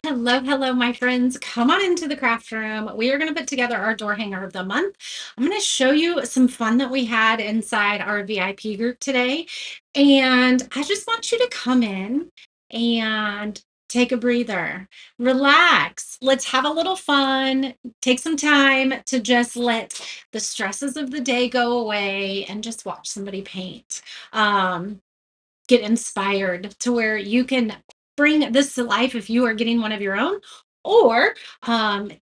Hello, hello, my friends. Come on into the craft room. We are going to put together our door hanger of the month. I'm going to show you some fun that we had inside our VIP group today. And I just want you to come in and take a breather, relax. Let's have a little fun. Take some time to just let the stresses of the day go away and just watch somebody paint. Um, get inspired to where you can bring this to life if you are getting one of your own, or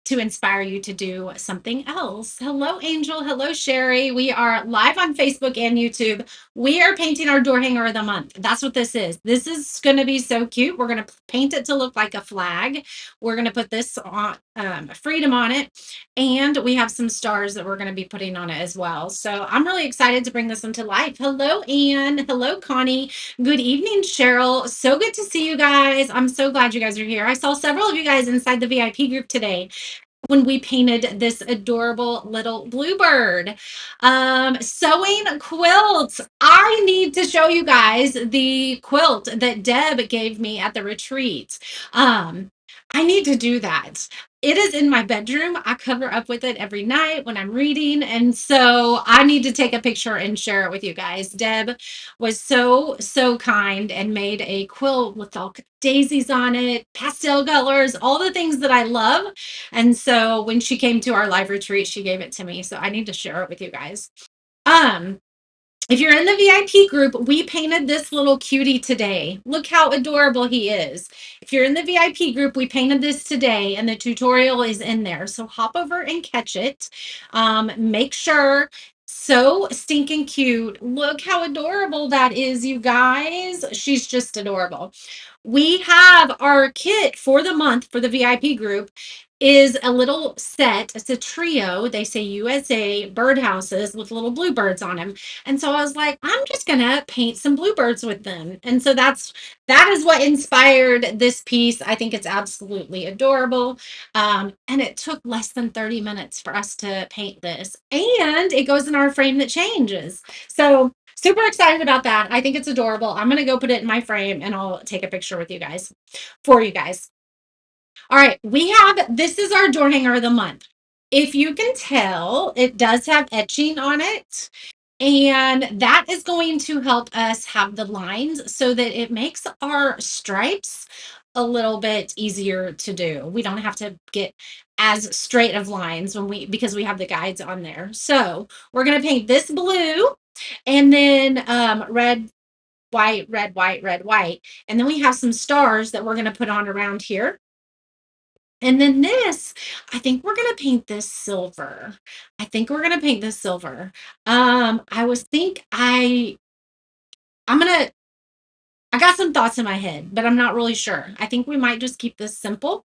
to inspire you to do something else. Hello, Angel. Hello, Sherry. We are live on Facebook and YouTube. We are painting our door hanger of the month. That's what this is. This is going to be so cute. We're going to paint it to look like a flag. We're going to put this on freedom on it, and we have some stars that we're going to be putting on it as well. So I'm really excited to bring this into life. Hello, Anne. Hello, Connie. Good evening, Cheryl. So good to see you guys. I'm so glad you guys are here. I saw several of you guys inside the VIP group today when we painted this adorable little bluebird. Sewing quilts. I need to show you guys the quilt that Deb gave me at the retreat. Um, I need to do that. It is in my bedroom. I cover up with it every night when I'm reading. And so I need to take a picture and share it with you guys. Deb was so kind and made a quilt with all daisies on it, pastel colors, all the things that I love. And so when she came to our live retreat, she gave it to me. So I need to share it with you guys. Um, if you're in the VIP group, we painted this little cutie today. Look how adorable he is. If you're in the VIP group, we painted this today and the tutorial is in there. So hop over and catch it. Make sure, so stinking cute. Look how adorable that is, you guys. She's just adorable. We have our kit for the month for the VIP group is a little set. It's a trio. They say USA birdhouses with little bluebirds on them. And so I was like, I'm just gonna paint some bluebirds with them. And so that is what inspired this piece. I think it's absolutely adorable. And it took less than 30 minutes for us to paint this. And it goes in our frame that changes. So super excited about that. I think it's adorable. I'm gonna go put it in my frame and I'll take a picture with you guys for you guys. All right, this is our door hanger of the month. If you can tell, it does have etching on it. And that is going to help us have the lines so that it makes our stripes a little bit easier to do. We don't have to get as straight of lines because we have the guides on there. So we're going to paint this blue and then red, white, red, white, red, white. And then we have some stars that we're going to put on around here. And then this, I think we're gonna paint this silver. I think we're gonna paint this silver. I was think I'm gonna I got some thoughts in my head, but I'm not really sure. I think we might just keep this simple.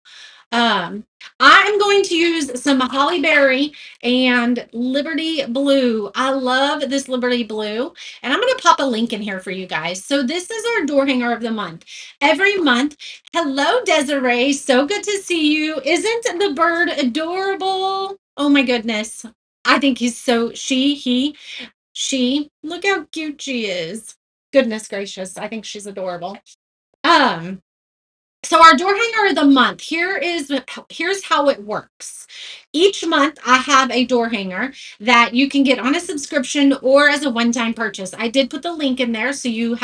Um, I'm going to use some Holly Berry and Liberty Blue. I love this Liberty Blue, and I'm going to pop a link in here for you guys. So this is our door hanger of the month. Every month, hello Desiree, so good to see you. Isn't the bird adorable? Oh my goodness. I think he's so she. Look how cute she is. Goodness gracious, I think she's adorable. Um, so our door hanger of the month, here's how it works. Each month I have a door hanger that you can get on a subscription or as a one-time purchase. I did put the link in there so you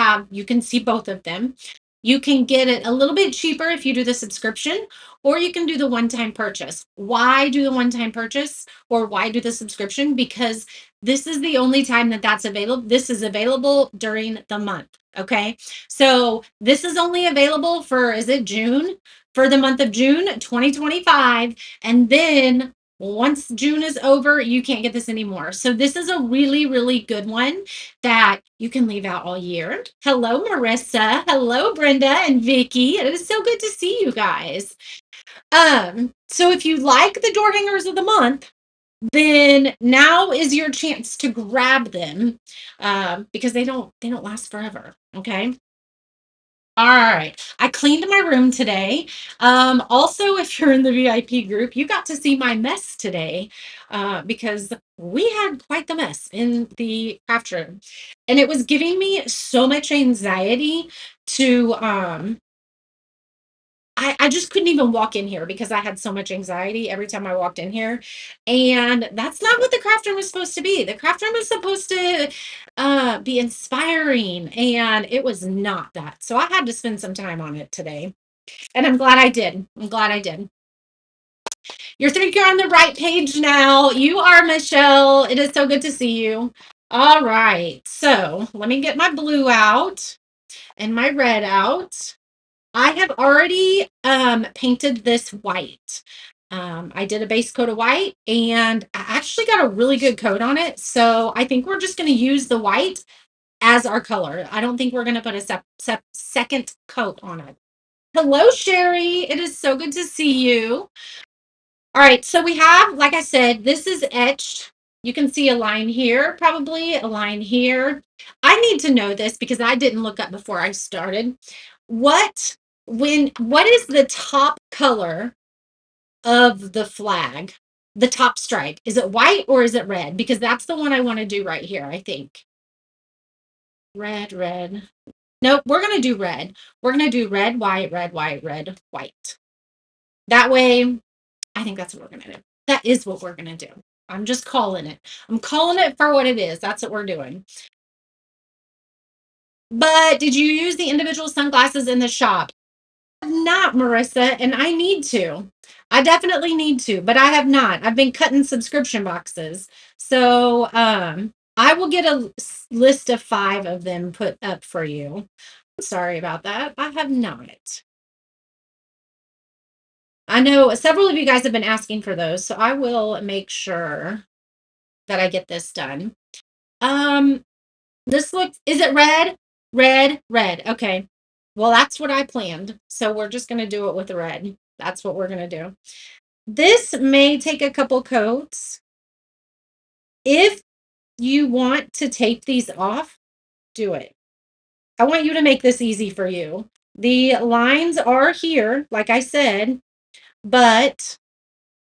can see both of them. You can get it a little bit cheaper if you do the subscription, or you can do the one-time purchase. Why do the one-time purchase or why do the subscription? Because this is the only time that that's available. This is available during the month. Okay. So this is only available for, is it June? For the month of June 2025. And then once June is over, you can't get this anymore. So this is a really, really good one that you can leave out all year. Hello, Marissa. Hello, Brenda and Vicky. It is so good to see you guys. So if you like the door hangers of the month, then now is your chance to grab them because they don't last forever. Okay. All right. I cleaned my room today. Also, if you're in the VIP group, you got to see my mess today because we had quite the mess in the craft room. And it was giving me so much anxiety to I I just couldn't even walk in here because I had so much anxiety every time I walked in here. And that's not what the craft room was supposed to be. The craft room was supposed to be inspiring, and it was not that. So I had to spend some time on it today. And I'm glad I did. I'm glad I did. You're on the right page now. You are Michelle. It is so good to see you. All right. So let me get my blue out and my red out. I have already painted this white. I did a base coat of white and I actually got a really good coat on it. So I think we're just going to use the white as our color. I don't think we're going to put a second coat on it. Hello, Sherry. It is so good to see you. All right, so we have, like I said, this is etched. You can see a line here, probably a line here. I need to know this because I didn't look up before I started. What is the top color of the flag? The top stripe. Is it white or is it red? Because that's the one I want to do right here, I think. Red, red. Nope, we're going to do red. We're going to do red, white, red, white, red, white. That way, I think that's what we're going to do. That is what we're going to do. I'm just calling it. I'm calling it for what it is. That's what we're doing. But did you use the individual sunglasses in the shop? Not, Marissa, and I need to. I definitely need to, but I have not. I've been cutting subscription boxes. So I will get a list of 5 of them put up for you. Sorry about that. I have not. I know several of you guys have been asking for those, so I will make sure that I get this done. This looks, is it red? Red, red. Okay. Well, that's what I planned. So we're just going to do it with the red. That's what we're going to do. This may take a couple coats. If you want to tape these off, do it. I want you to make this easy for you. The lines are here, like I said, but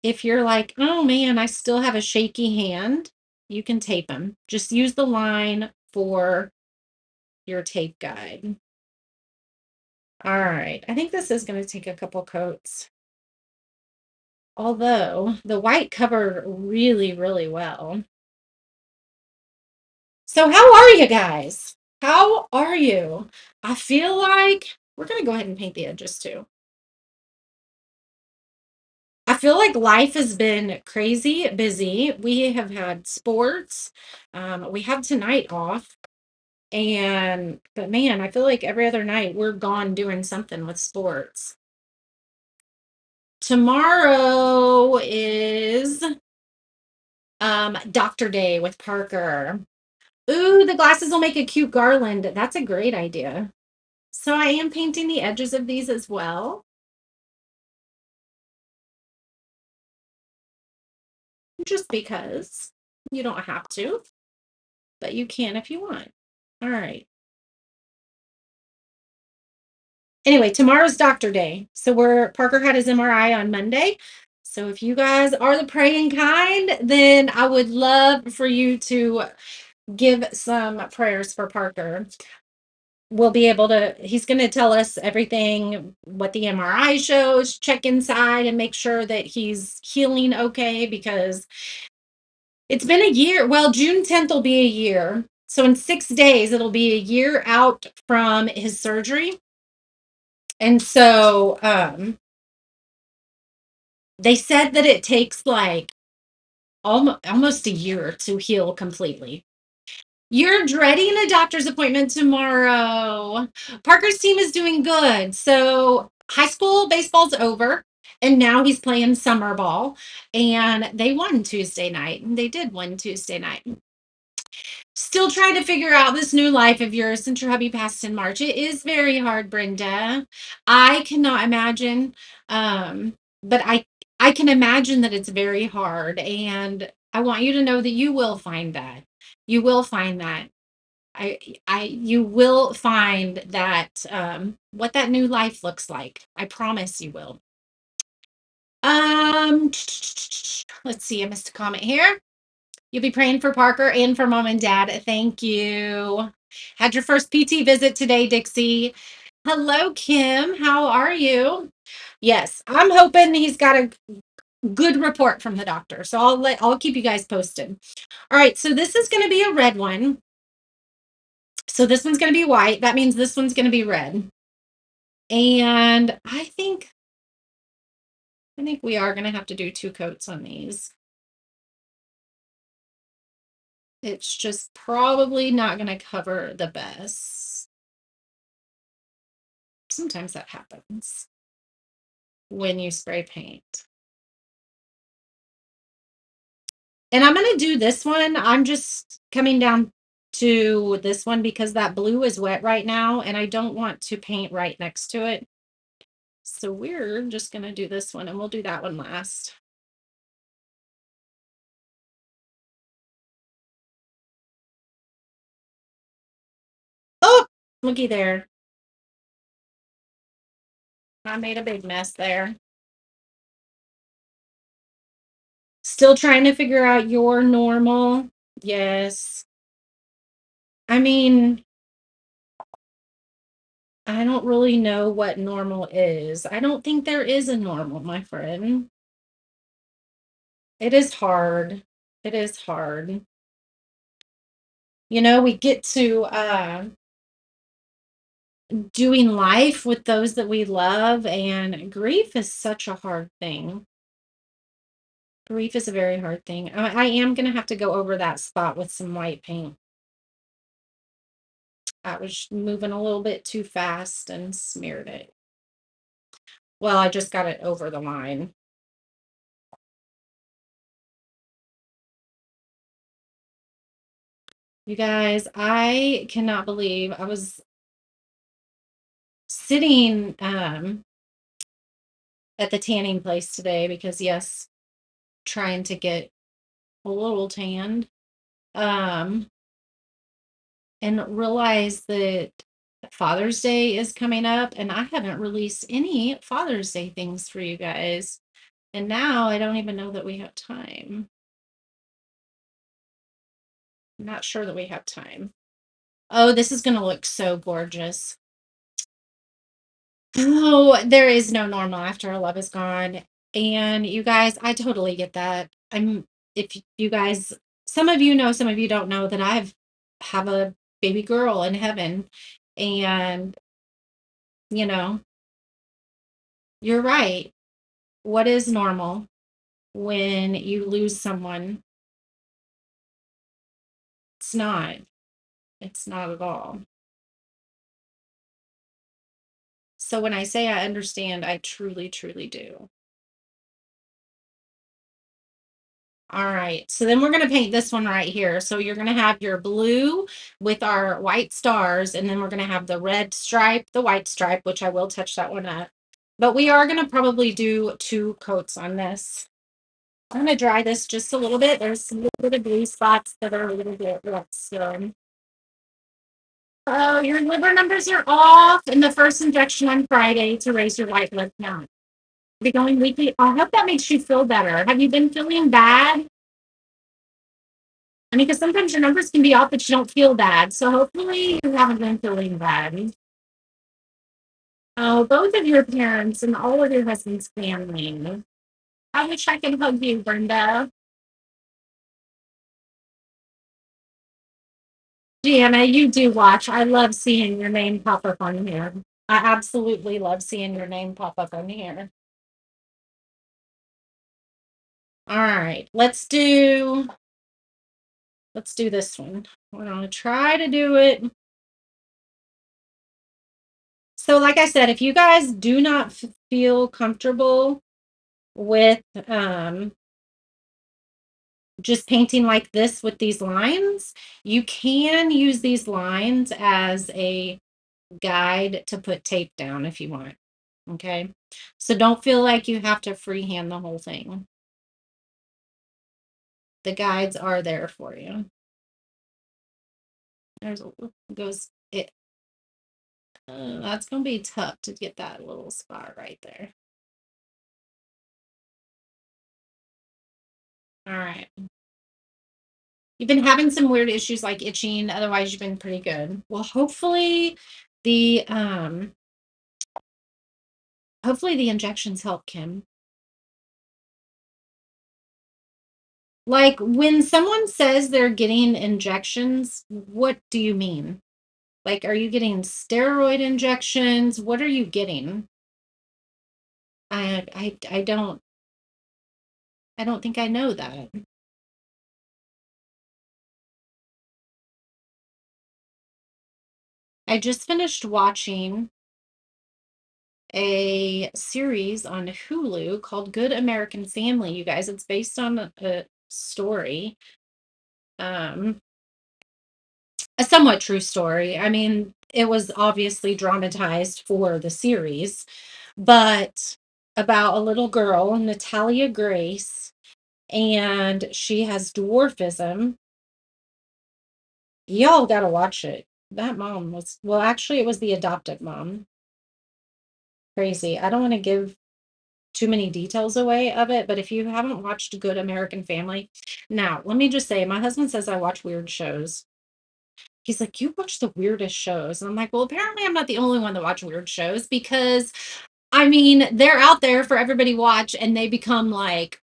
if you're like, oh man, I still have a shaky hand, you can tape them. Just use the line for your tape guide. All right, I think this is going to take a couple coats. Although the white covered really, really well. So how are you guys? How are you? I feel like we're going to go ahead and paint the edges too. I feel like life has been crazy busy. We have had sports. We have tonight off. But man, I feel like every other night we're gone doing something with sports. Tomorrow is Doctor Day with Parker. Ooh, the glasses will make a cute garland. That's a great idea. So I am painting the edges of these as well. Just because you don't have to, but you can if you want. All right. Anyway, tomorrow's Doctor Day. So Parker had his MRI on Monday. So if you guys are the praying kind, then I would love for you to give some prayers for Parker. We'll be able to, he's going to tell us everything, what the MRI shows, check inside and make sure that he's healing okay, because it's been a year. Well, June 10th will be a year. So in 6 days, it'll be a year out from his surgery. And so they said that it takes like almost a year to heal completely. You're dreading a doctor's appointment tomorrow. Parker's team is doing good. So high school baseball's over, and now he's playing summer ball. And they won Tuesday night. And they did win Tuesday night. Still trying to figure out this new life of yours since your hubby passed in March. It is very hard, Brenda. I cannot imagine. But I can imagine that it's very hard. And I want you to know that you will find that. You will find that. You will find that what that new life looks like. I promise you will. Let's see, I missed a comment here. You'll be praying for Parker and for mom and dad. Thank you. Had your first PT visit today, Dixie. Hello, Kim. How are you? Yes, I'm hoping he's got a good report from the doctor. So I'll keep you guys posted. All right, so this is going to be a red one. So this one's going to be white. That means this one's going to be red. And I think we are going to have to do two coats on these. It's just probably not going to cover the best. Sometimes that happens when you spray paint. And I'm going to do this one. I'm just coming down to this one because that blue is wet right now and I don't want to paint right next to it. So we're just going to do this one and we'll do that one last. Oh, looky there. I made a big mess there. Still trying to figure out your normal. Yes. I mean, I don't really know what normal is. I don't think there is a normal, my friend. It is hard. It is hard. We get to doing life with those that we love, and grief is such a hard thing. Grief is a very hard thing. I am going to have to go over that spot with some white paint. I was moving a little bit too fast and smeared it. Well, I just got it over the line. You guys, I cannot believe I was sitting at the tanning place today because yes, trying to get a little tanned. Um and realize that Father's Day is coming up and I haven't released any Father's Day things for you guys. And now I don't even know that we have time. I'm not sure that we have time. Oh, this is going to look so gorgeous. Oh, there is no normal after our love is gone. And you guys, I totally get that. If you guys, some of you know, some of you don't know that have a baby girl in heaven. And, you know, you're right. What is normal when you lose someone? It's not. It's not at all. So when I say I understand, I truly, truly do. All right, so then we're going to paint this one right here. So you're going to have your blue with our white stars, and then we're going to have the red stripe, the white stripe, which I will touch that one up. But we are going to probably do two coats on this. I'm going to dry this just a little bit. There's some little bit of blue spots that are a little bit wet still. Oh, your liver numbers are off, and the first injection on Friday to raise your white blood count. Be going weekly. I hope that makes you feel better. Have you been feeling bad? I mean, because sometimes your numbers can be off, but you don't feel bad. So hopefully you haven't been feeling bad. Oh, both of your parents and all of your husband's family. I wish I could hug you, Brenda. Gianna, you do watch. I love seeing your name pop up on here. I absolutely love seeing your name pop up on here. All right, let's do this one. We're gonna try to do it. So, like I said, if you guys do not feel comfortable with just painting like this with these lines, you can use these lines as a guide to put tape down if you want. Okay. So don't feel like you have to freehand the whole thing. The guides are there for you. There's a goes it. That's gonna be tough to get that little spot right there. All right. You've been having some weird issues like itching, otherwise you've been pretty good. Well, hopefully the Hopefully the injections help, Kim. Like, when someone says they're getting injections, what do you mean? Like, are you getting steroid injections? What are you getting? I don't think I know that. I just finished watching a series on Hulu called Good American Family, you guys. It's based on a story, um, a somewhat true story. I mean, it was obviously dramatized for the series, but about a little girl, Natalia Grace, and she has dwarfism. Y'all gotta watch it. That mom was, well, actually, it was the adopted mom. Crazy. I don't want to give too many details away of it, but if you haven't watched Good American Family, now let me just say, my husband says I watch weird shows. He's like, "You watch the weirdest shows." And I'm like, "Well, apparently I'm not the only one that watch weird shows because I mean, they're out there for everybody to watch and they become like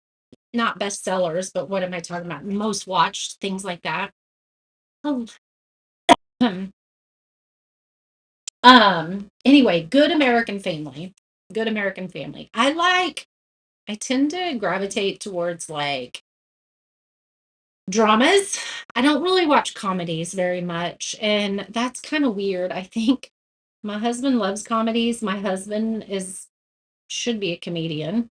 not bestsellers, but what am I talking about? Most watched, things like that." Oh, anyway, Good American Family. Good American Family. I tend to gravitate towards like dramas. I don't really watch comedies very much, and that's kind of weird. I think my husband loves comedies. My husband is should be a comedian.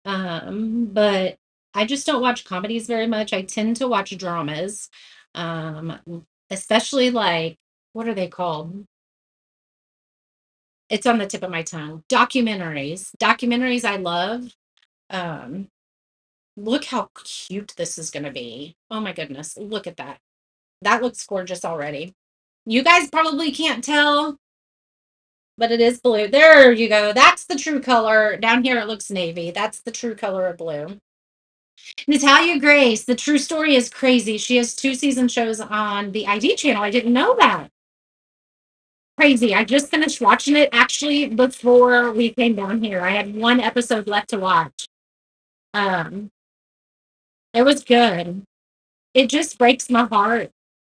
But I just don't watch comedies very much. I tend to watch dramas. Um, especially like what are they called? It's on the tip of my tongue. Documentaries. Documentaries I love. Um, Look how cute this is going to be. Oh my goodness. Look at that. That looks gorgeous already. You guys probably can't tell, but it is blue. There you go. That's the true color. Down here it looks navy. That's the true color of blue. Natalia Grace, the true story is crazy. She has two season shows on the ID channel. I didn't know that. Crazy. I just finished watching it actually before we came down here. I had one episode left to watch. Um, it was good. It just breaks my heart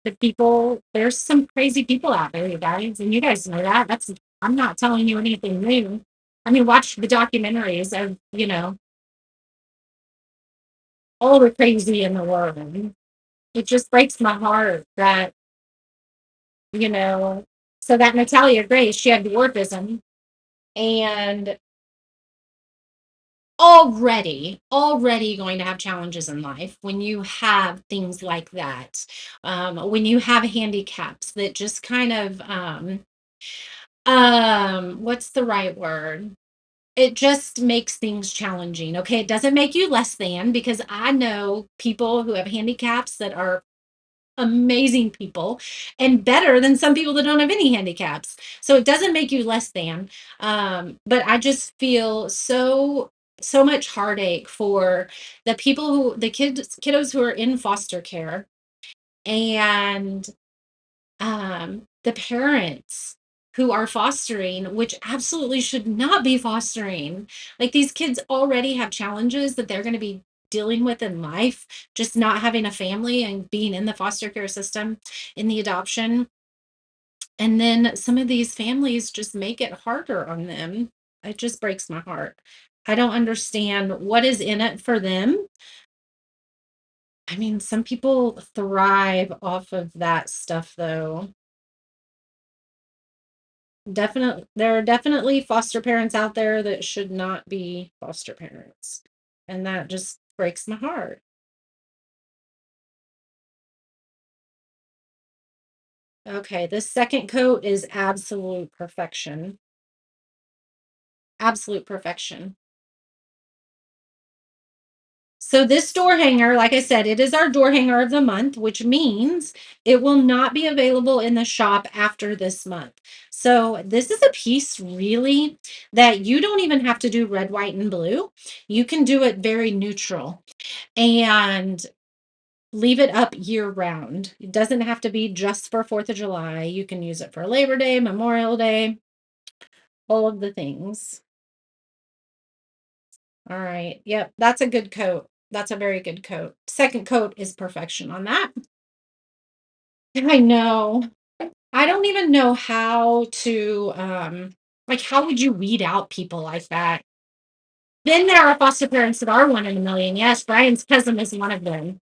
that people there's some crazy people out there, you guys, and you guys know that. That's I'm not telling you anything new. I mean, watch the documentaries of, all the crazy in the world. It just breaks my heart that, you know, so that Natalia Grace, she had dwarfism and already going to have challenges in life when you have things like that. When you have handicaps that just kind of what's the right word? It just makes things challenging. Okay, it doesn't make you less than because I know people who have handicaps that are amazing people and better than some people that don't have any handicaps. So it doesn't make you less than. But I just feel so much heartache for the kiddos who are in foster care and the parents who are fostering, which absolutely should not be fostering. Like these kids already have challenges that they're going to be dealing with in life, just not having a family and being in the foster care system, in the adoption. And then some of these families just make it harder on them. It just breaks my heart. I don't understand what is in it for them. I mean, some people thrive off of that stuff, though. Definitely, there are definitely foster parents out there that should not be foster parents, and that just breaks my heart. Okay, this second coat is absolute perfection. Absolute perfection. So this door hanger, like I said, it is our door hanger of the month, which means it will not be available in the shop after this month. So this is a piece really that you don't even have to do red, white, and blue. You can do it very neutral. And leave it up year round. It doesn't have to be just for 4th of July. You can use it for Labor Day, Memorial Day, all of the things. All right. Yep. That's a good coat. That's a very good coat. Second coat is perfection on that. I know. I don't even know how to like how would you weed out people like that? Then there are foster parents that are one in a million. Yes, Brian's cousin is one of them.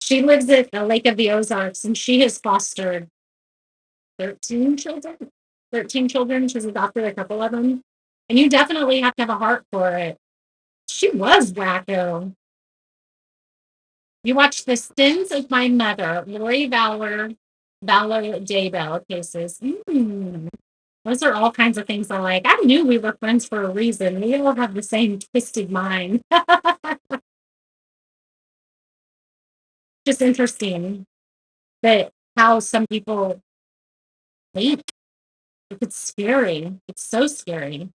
She lives at the Lake of the Ozarks and she has fostered 13 children. 13 children. She's adopted a couple of them. And you definitely have to have a heart for it. She was wacko. You watch The Sins of My Mother, Lori Valor Daybell cases. Those are all kinds of things I like. I knew we were friends for a reason. We all have the same twisted mind. Just interesting that how some people think. It's scary. It's so scary.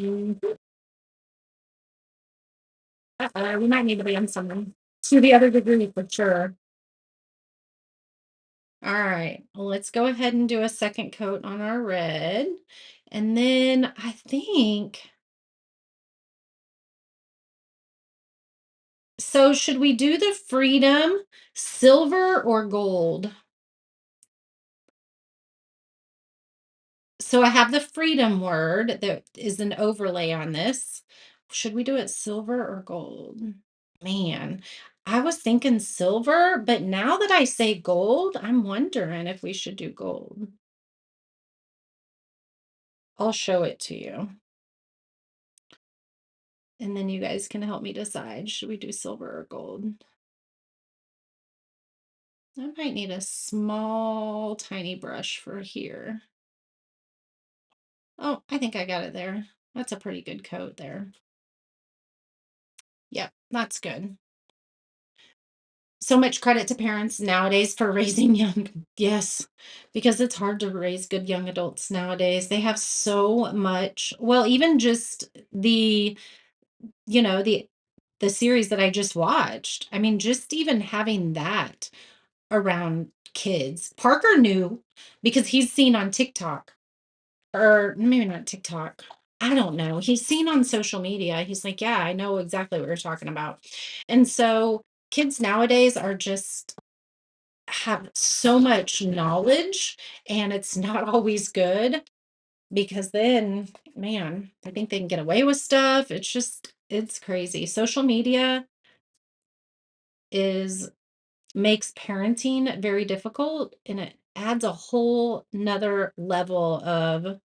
Mhm. We might need to be on someone to the other degree for sure. All right, well, let's go ahead and do a second coat on our red. And then I think, so should we do the freedom silver or gold? So I have the freedom word that is an overlay on this. Should we do it silver or gold? Man, I was thinking silver, but now that I say gold, I'm wondering if we should do gold. I'll show it to you. And then you guys can help me decide. Should we do silver or gold? I might need a small, tiny brush for here. Oh, I think I got it there. That's a pretty good coat there. Yep, that's good. So much credit to parents nowadays for raising young. Yes, because it's hard to raise good young adults nowadays. They have so much. Well, even just you know, the series that I just watched. I mean, just even having that around kids. Parker knew because he's seen on TikTok or maybe not TikTok. I don't know. He's seen on social media. He's like, "Yeah, I know exactly what you're talking about." And so kids nowadays are just have so much knowledge and it's not always good because then, man, I think they can get away with stuff. It's crazy. Social media is makes parenting very difficult and it adds a whole nother level of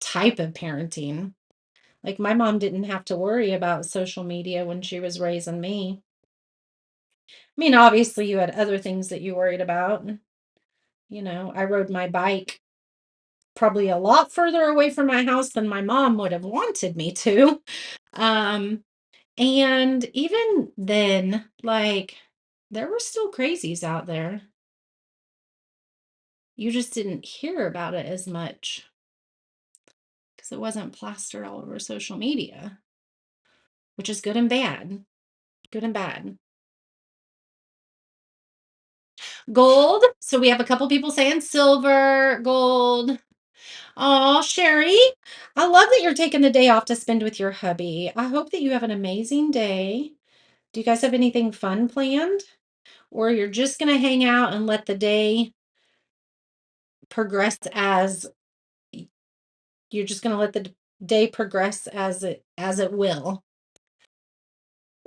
type of parenting. Like my mom didn't have to worry about social media when she was raising me. I mean, obviously you had other things that you worried about. You know, I rode my bike probably a lot further away from my house than my mom would have wanted me to. Um, and even then, like, there were still crazies out there. You just didn't hear about it as much because it wasn't plastered all over social media, which is good and bad. Good and bad. Gold. So we have a couple people saying silver, gold. Oh, Sherry, I love that you're taking the day off to spend with your hubby. I hope that you have an amazing day. Do you guys have anything fun planned? Or you're just going to hang out and let the day progress as you're just going to let the day progress as it will.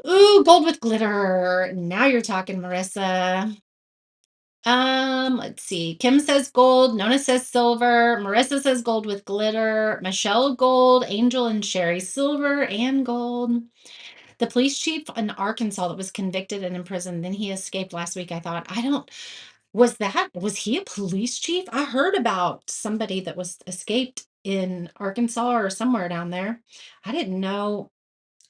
Ooh, gold with glitter. Now you're talking, Marissa. Let's see. Kim says gold, Nona says silver, Marissa says gold with glitter, Michelle gold, Angel and Sherry silver and gold. The police chief in Arkansas that was convicted and in prison, then he escaped last week. I thought, I don't, was he a police chief? I heard about somebody that was escaped in Arkansas or somewhere down there. I didn't know.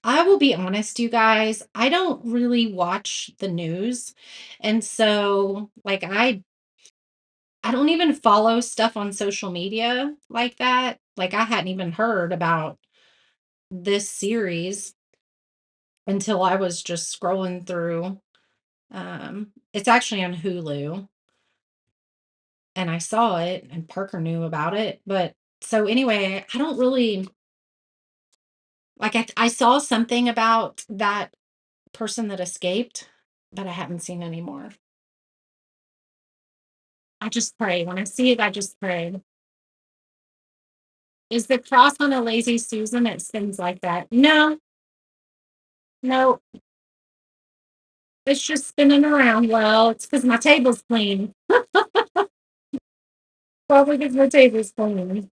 I will be honest, you guys, I don't really watch the news. And so, like, I don't even follow stuff on social media like that. Like, I hadn't even heard about this series until I was just scrolling through. It's actually on Hulu. and I saw it, and Parker knew about it, but so anyway, I don't really like, I saw something about that person that escaped, but I haven't seen any more. I just pray. When I see it, I just pray. Is the cross on a lazy Susan? It spins like that. No, no, it's just spinning around. Well, it's because my table's clean. Probably because my table's clean.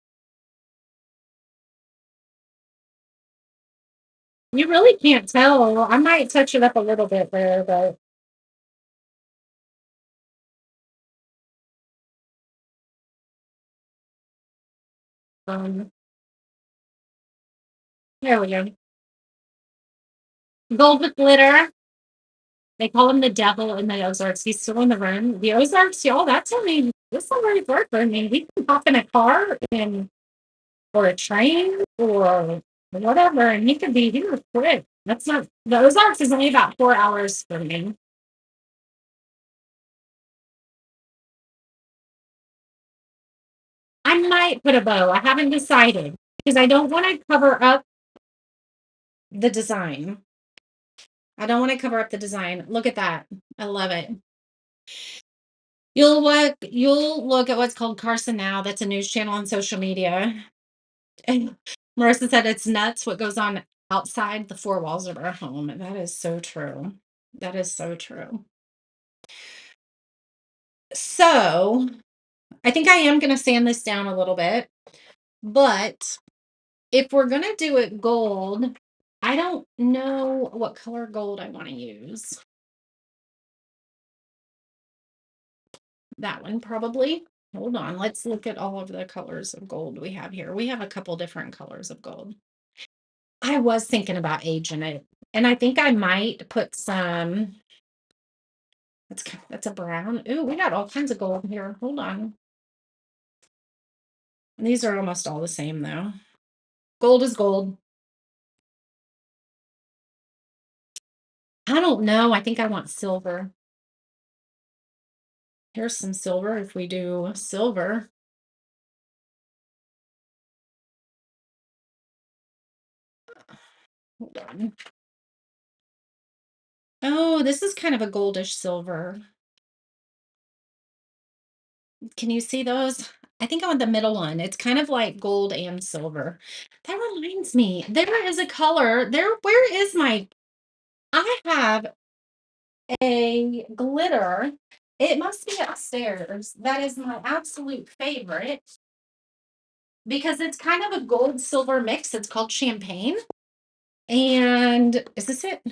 You really can't tell. I might touch it up a little bit there, but um, there we go. Gold with glitter. They call him the devil in the Ozarks. He's still in the room. The Ozarks, y'all, that's only this already work for me. We can hop in a car and or a train or whatever, and he could be here quick. That's not the Ozarks is only about 4 hours from me. I might put a bow. I haven't decided because I don't want to cover up the design. I don't want to cover up the design. Look at that. I love it. You'll look at what's called Carson Now. That's a news channel on social media. And Marissa said it's nuts what goes on outside the four walls of our home. And that is so true. That is so true. So I think I am gonna sand this down a little bit, but if we're gonna do it gold, I don't know what color gold I want to use. That one probably. Hold on, let's look at all of the colors of gold we have here. We have a couple different colors of gold. I was thinking about aging it, and I think I might put some. That's a brown. Ooh, we got all kinds of gold here. Hold on. And these are almost all the same though. Gold is gold. I don't know. I think I want silver. Here's some silver if we do silver. Hold on. Oh, this is kind of a goldish silver. Can you see those? I think I want the middle one. It's kind of like gold and silver. That reminds me, there is a color. Where is my I have a glitter. It must be upstairs. That is my absolute favorite because it's kind of a gold silver mix. It's called champagne. And is this it?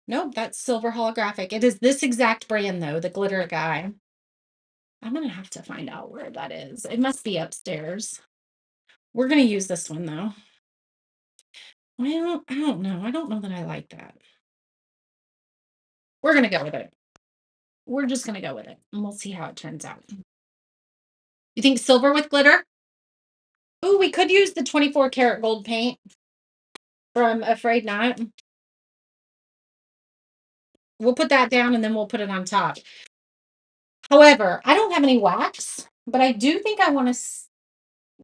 Nope, that's silver holographic. It is this exact brand though, the glitter guy. I'm gonna have to find out where that is. It must be upstairs. We're gonna use this one though. Well, I don't know. I don't know that I like that. We're gonna go with it. We're just gonna go with it, and we'll see how it turns out. You think silver with glitter? Oh, we could use the 24 karat gold paint from Afraid Not. We'll put that down and then we'll put it on top. However, I don't have any wax, but I do think I want to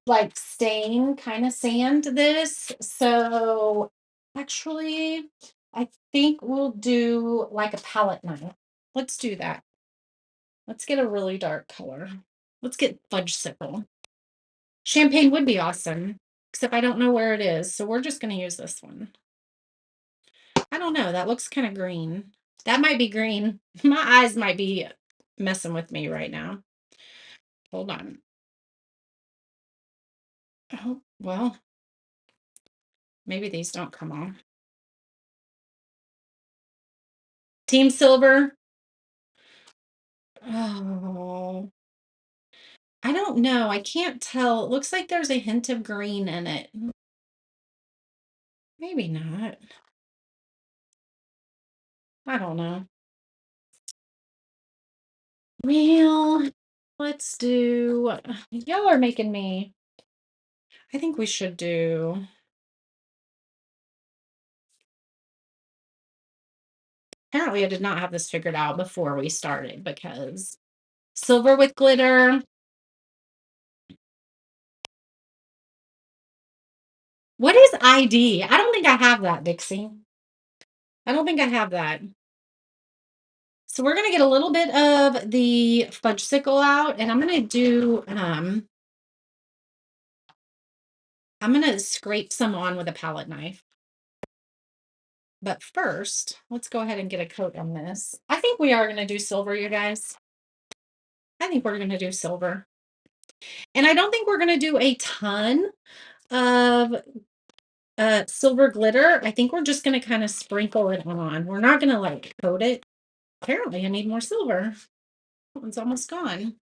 like stain kind of sand this. So actually, I think we'll do like a palette knife. Let's do that. Let's get a really dark color. Let's get fudge sickle. Champagne would be awesome, except I don't know where it is. So we're just going to use this one. I don't know. That looks kind of green. That might be green. My eyes might be messing with me right now. Hold on. Oh, well, maybe these don't come off. Team Silver. Oh, I don't know. I can't tell. It looks like there's a hint of green in it. Maybe not. I don't know. Well, let's do. Y'all are making me. I think we should do. Apparently, I did not have this figured out before we started because Silver with glitter. What is ID? I don't think I have that, Dixie. I don't think I have that. So we're gonna get a little bit of the fudgesicle out, and I'm gonna scrape some on with a palette knife. But first, let's go ahead and get a coat on this. I think we are gonna do silver, you guys. I think we're gonna do silver. And I don't think we're gonna do a ton of silver glitter. I think we're just gonna kind of sprinkle it on. We're not gonna like coat it. Apparently, I need more silver. That one's almost gone.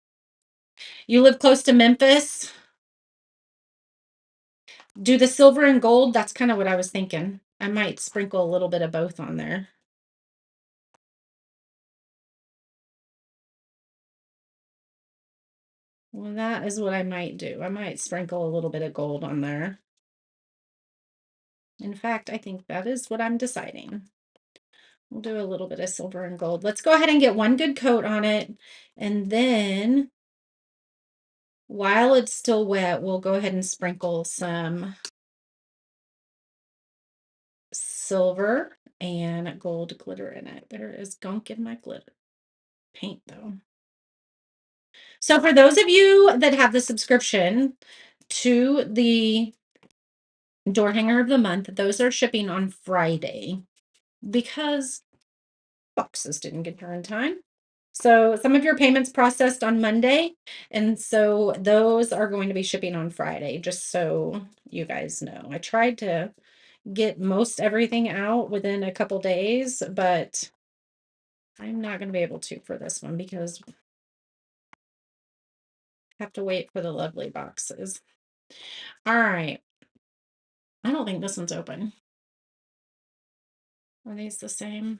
You live close to Memphis. Do the silver and gold. That's kind of what I was thinking. I might sprinkle a little bit of both on there. Well, that is what I might do. I might sprinkle a little bit of gold on there. In fact, I think that is what I'm deciding. We'll do a little bit of silver and gold. Let's go ahead and get one good coat on it. And then while it's still wet, we'll go ahead and sprinkle some silver and gold glitter in it. There is gunk in my glitter paint though. So for those of you that have the subscription to the door hanger of the month, those are shipping on Friday because boxes didn't get here in time. So some of your payments processed on Monday, and so those are going to be shipping on Friday, just so you guys know. I tried to get most everything out within a couple days, but I'm not going to be able to for this one because I have to wait for the lovely boxes. All right. I don't think this one's open. Are these the same?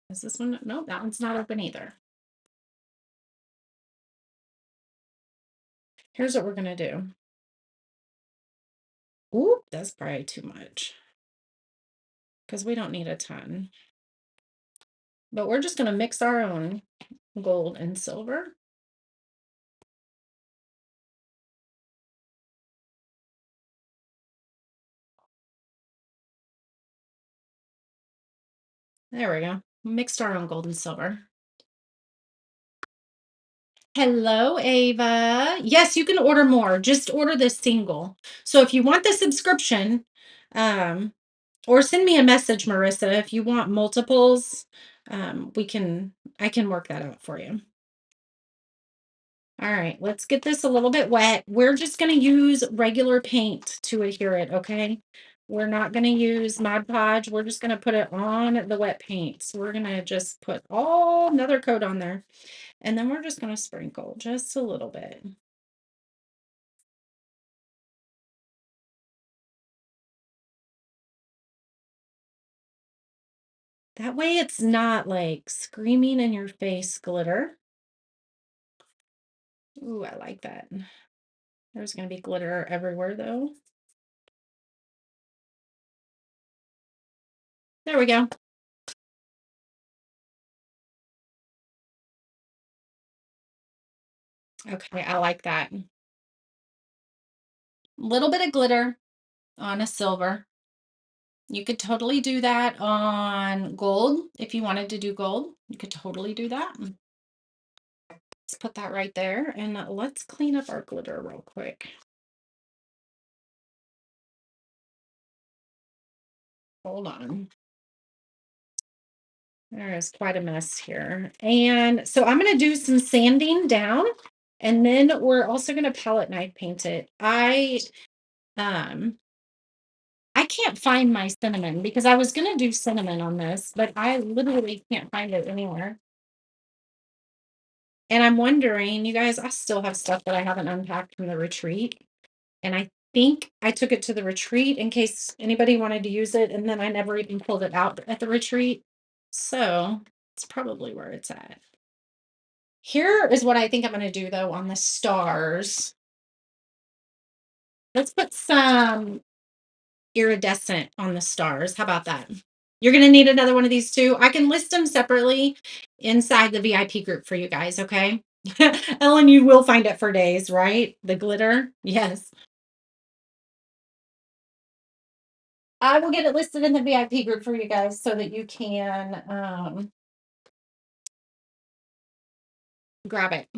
Is this one? No, that one's not open either. Here's what we're going to do. Ooh, that's probably too much because we don't need a ton. But we're just going to mix our own gold and silver. There we go. Mixed our own gold and silver. Hello, Ava. Yes, you can order more. Just order this single. So if you want the subscription, um, or send me a message, Marissa, if you want multiples, I can work that out for you. All right, let's get this a little bit wet. We're just going to use regular paint to adhere it, okay? We're not going to use Mod Podge. We're just going to put it on the wet paint. So we're going to just put another coat on there. And then we're just going to sprinkle just a little bit. That way it's not like screaming in your face glitter. Ooh, I like that. There's going to be glitter everywhere though. There we go. Okay, I like that. Little bit of glitter on a silver. You could totally do that on gold if you wanted to do gold. You could totally do that. Let's put that right there and let's clean up our glitter real quick. Hold on. There is quite a mess here. And so I'm going to do some sanding down and then we're also going to palette knife paint it. Um I can't find my cinnamon because I was going to do cinnamon on this, but I literally can't find it anywhere. And I'm wondering, you guys, I still have stuff that I haven't unpacked from the retreat. And I think I took it to the retreat in case anybody wanted to use it. And then I never even pulled it out at the retreat. So it's probably where it's at. Here is what I think I'm going to do though on the stars. Let's put some iridescent on the stars. How about that? You're going to need another one of these too. I can list them separately inside the VIP group for you guys, okay? Ellen, you will find it for days, right? The glitter? Yes. I will get it listed in the VIP group for you guys so that you can grab it.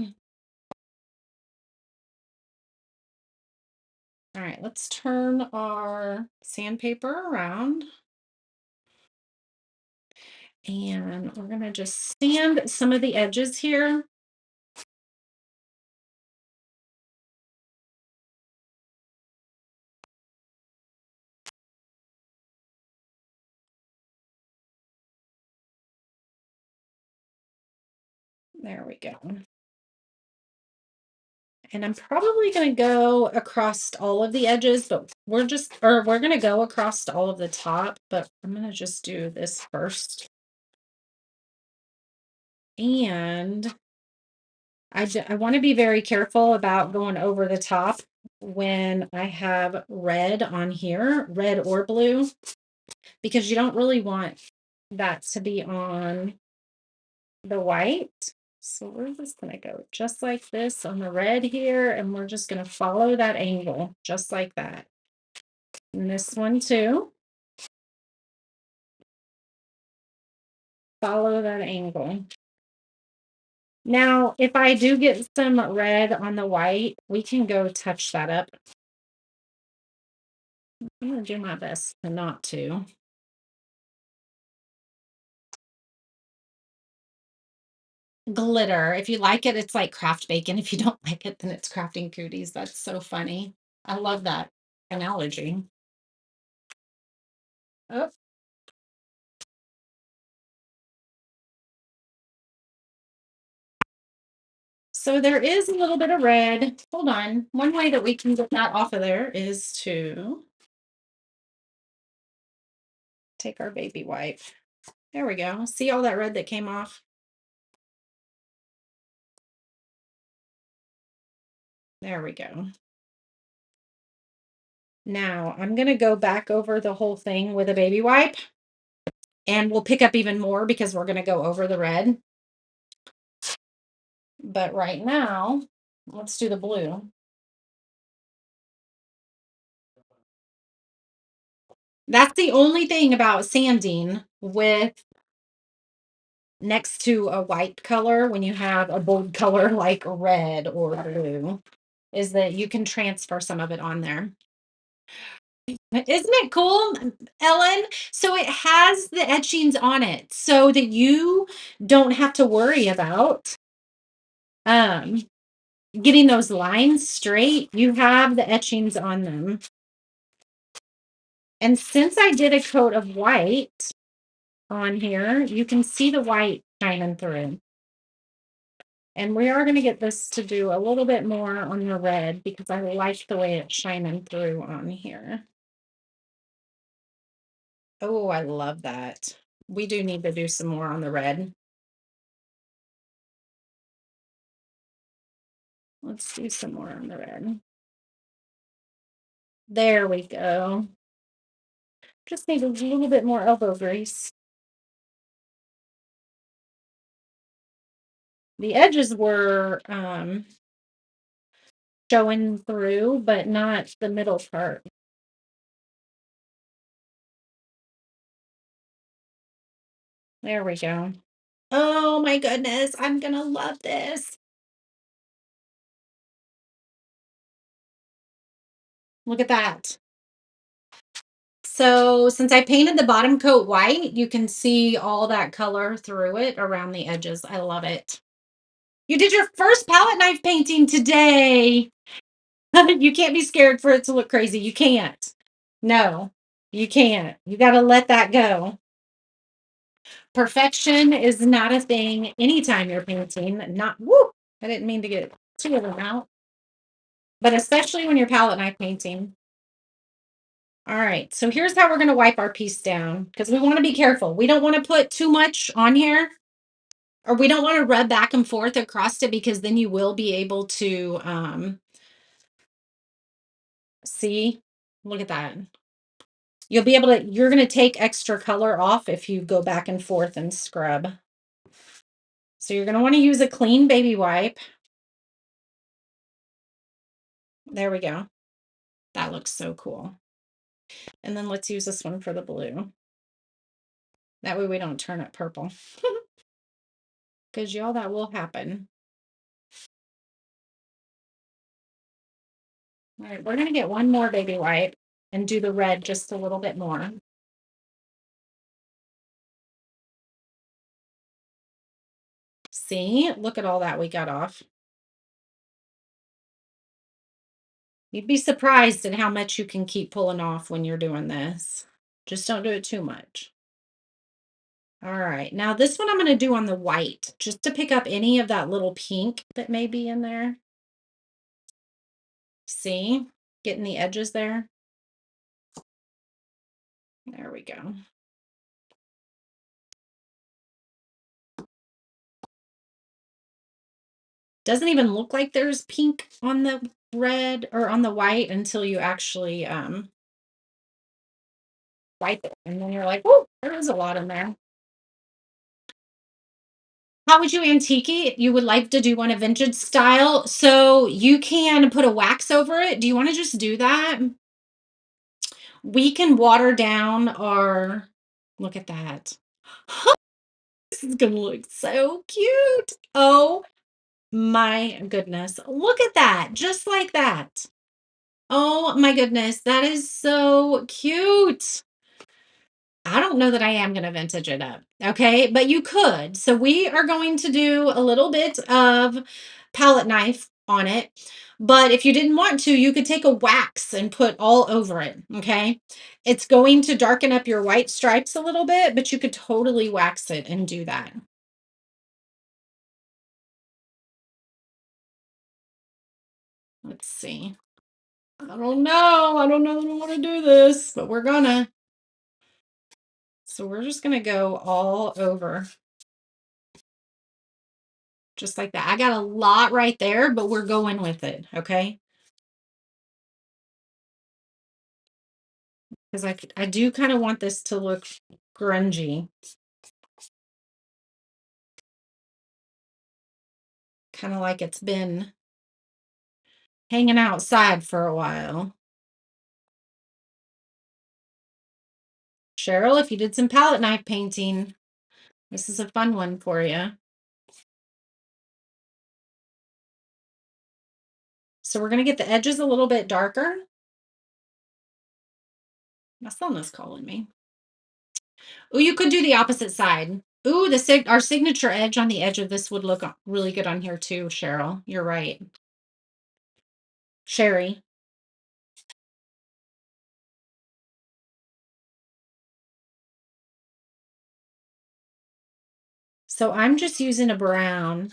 All right, let's turn our sandpaper around. And we're going to just sand some of the edges here. There we go. And I'm probably going to go across all of the edges, but we're going to go across all of the top, but I'm going to just do this first. And I want to be very careful about going over the top when I have red on here, red or blue, because you don't really want that to be on the white. So we're just going to go just like this on the red here, and we're just going to follow that angle just like that. And this one too. Follow that angle. Now, if I do get some red on the white, we can go touch that up. I'm going to do my best not to. Glitter. If you like it, it's like craft bacon. If you don't like it, then it's crafting cooties. That's so funny. I love that analogy. Oh, so there is a little bit of red. Hold on. One way that we can get that off of there is to take our baby wipe. There we go. See all that red that came off? There we go. Now I'm going to go back over the whole thing with a baby wipe, and we'll pick up even more because we're going to go over the red. But right now, let's do the blue. That's the only thing about sanding with next to a white color when you have a bold color like red or blue is that you can transfer some of it on there. Isn't it cool, Ellen? So it has the etchings on it so that you don't have to worry about um getting those lines straight. You have the etchings on them. And since I did a coat of white on here, you can see the white shining through. And we are going to get this to do a little bit more on the red because I like the way it's shining through on here. Oh, I love that. We do need to do some more on the red. Let's do some more on the red. There we go. Just need a little bit more elbow grease. The edges were showing through, but not the middle part. There we go. Oh my goodness, I'm gonna love this. Look at that. So since I painted the bottom coat white, you can see all that color through it around the edges. I love it. You did your first palette knife painting today. You can't be scared for it to look crazy. You can't. No, you can't. You got to let that go. Perfection is not a thing anytime you're painting. Not, woo, I didn't mean to get two of them out. But especially when you're palette knife painting. All right, so here's how we're going to wipe our piece down because we want to be careful. We don't want to put too much on here, or we don't want to rub back and forth across it because then you will be able to see. Look at that. You'll be able to, you're going to take extra color off if you go back and forth and scrub. So you're going to want to use a clean baby wipe. There we go. That looks so cool. And then let's use this one for the blue. That way we don't turn it purple. Because y'all, that will happen. All right, we're gonna get one more baby wipe and do the red just a little bit more. See, look at all that we got off. You'd be surprised at how much you can keep pulling off when you're doing this. Just don't do it too much. All right, now this one I'm gonna do on the white, just to pick up any of that little pink that may be in there. See, getting the edges there. There we go. Doesn't even look like there's pink on the red or on the white until you actually wipe it. And then you're like, oh, there is a lot in there. How would you antique it? You would like to do one a vintage style. So you can put a wax over it. Do you want to just do that? We can water down our, look at that. This is gonna look so cute. Oh my goodness. Look at that. Just like that. Oh my goodness. That is so cute. I don't know that I am going to vintage it up. Okay. But you could. So we are going to do a little bit of palette knife on it. But if you didn't want to, you could take a wax and put all over it. Okay. It's going to darken up your white stripes a little bit, but you could totally wax it and do that. Let's see. I don't know. I don't know that I want to do this, but we're gonna. So we're just gonna go all over just like that. I got a lot right there, but we're going with it, okay? Because I do kind of want this to look grungy, kind of like it's been hanging outside for a while. Cheryl, if you did some palette knife painting, this is a fun one for you. So we're gonna get the edges a little bit darker. My son is calling me. Oh, you could do the opposite side. Ooh, our signature edge on the edge of this would look really good on here too, Cheryl. You're right. Sherry. So I'm just using a brown.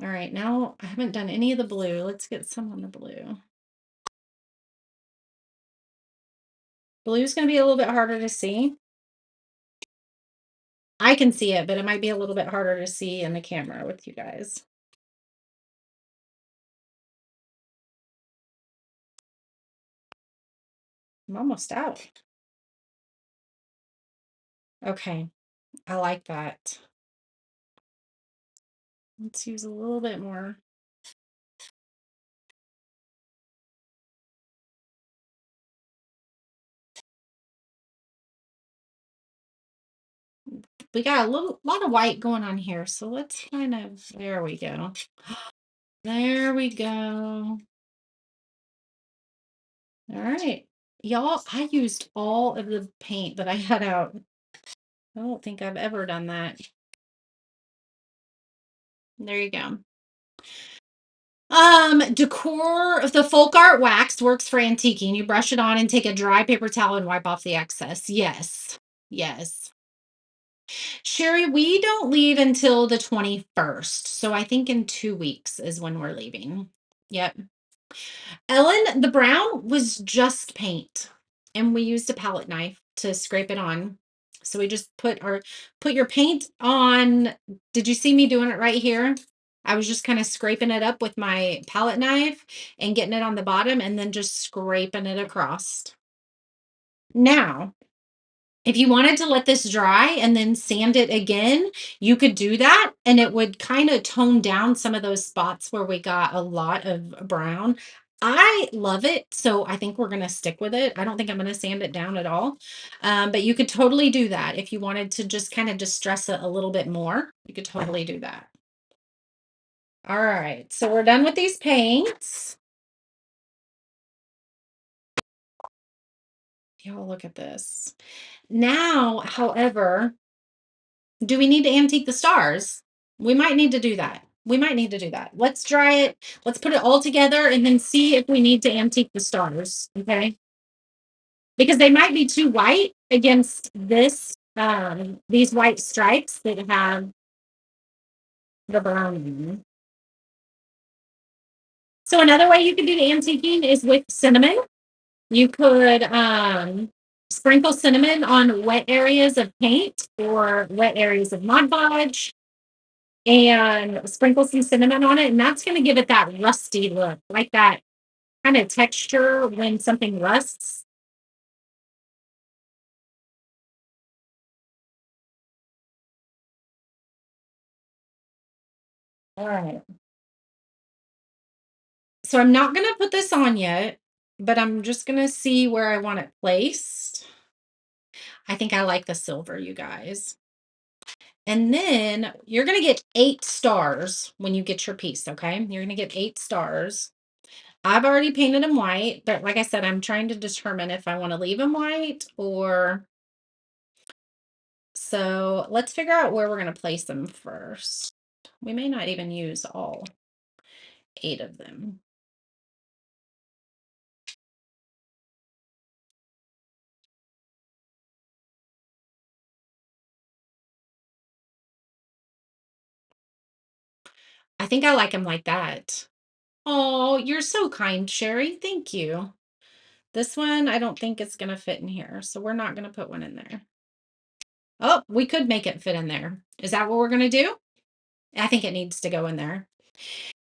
All right, now I haven't done any of the blue. Let's get some on the blue. Blue's going to be a little bit harder to see. I can see it, but it might be a little bit harder to see in the camera with you guys. I'm almost out. Okay, I like that. Let's use a little bit more. We got a lot of white going on here, so let's kind of, there we go. There we go. All right. Y'all, I used all of the paint that I had out. I don't think I've ever done that. There you go. Decor, the folk art wax works for antiquing. You brush it on and take a dry paper towel and wipe off the excess. Yes. Yes. Sherry, we don't leave until the 21st. So I think in 2 weeks is when we're leaving. Yep. Ellen, the brown was just paint, and we used a palette knife to scrape it on. So we just put your paint on. Did you see me doing it right here? I was just kind of scraping it up with my palette knife and getting it on the bottom and then just scraping it across. Now, If you wanted to let this dry and then sand it again, you could do that, and it would kinda tone down some of those spots where we got a lot of brown. I love it, so I think we're gonna stick with it. I don't think I'm gonna sand it down at all, but you could totally do that if you wanted to just kinda distress it a little bit more. You could totally do that. Alright, so we're done with these paints. Y'all look at this. Now, however, do we need to antique the stars? We might need to do that. We might need to do that. Let's dry it. Let's put it all together and then see if we need to antique the stars. Okay. Because they might be too white against these white stripes that have the brown in them. So another way you could do the antiquing is with cinnamon. You could sprinkle cinnamon on wet areas of paint or wet areas of Mod Podge and sprinkle some cinnamon on it, and that's gonna give it that rusty look, like that kind of texture when something rusts. All right. So I'm not gonna put this on yet, but I'm just gonna see where I want it placed. I think I like the silver, you guys. And then you're gonna get 8 stars when you get your piece, okay? You're gonna get 8 stars. I've already painted them white, but like I said, I'm trying to determine if I want to leave them white or so let's figure out where we're going to place them first. We may not even use all 8 of them. I think I like them like that. Oh, you're so kind, Sherry. Thank you. This one, I don't think it's going to fit in here, so we're not going to put one in there. Oh, we could make it fit in there. Is that what we're going to do? I think it needs to go in there.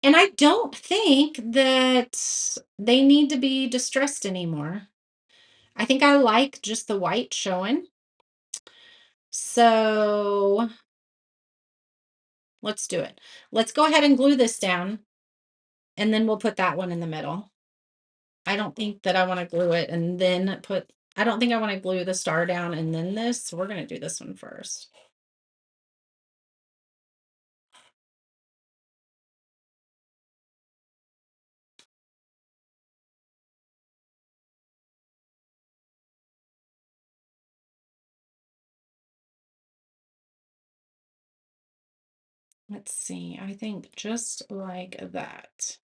And I don't think that they need to be distressed anymore. I think I like just the white showing. So let's do it. Let's go ahead and glue this down and then we'll put that one in the middle. I don't think that I want to glue it and then I don't think I want to glue the star down and then this. So we're going to do this one first. Let's see. I think just like that.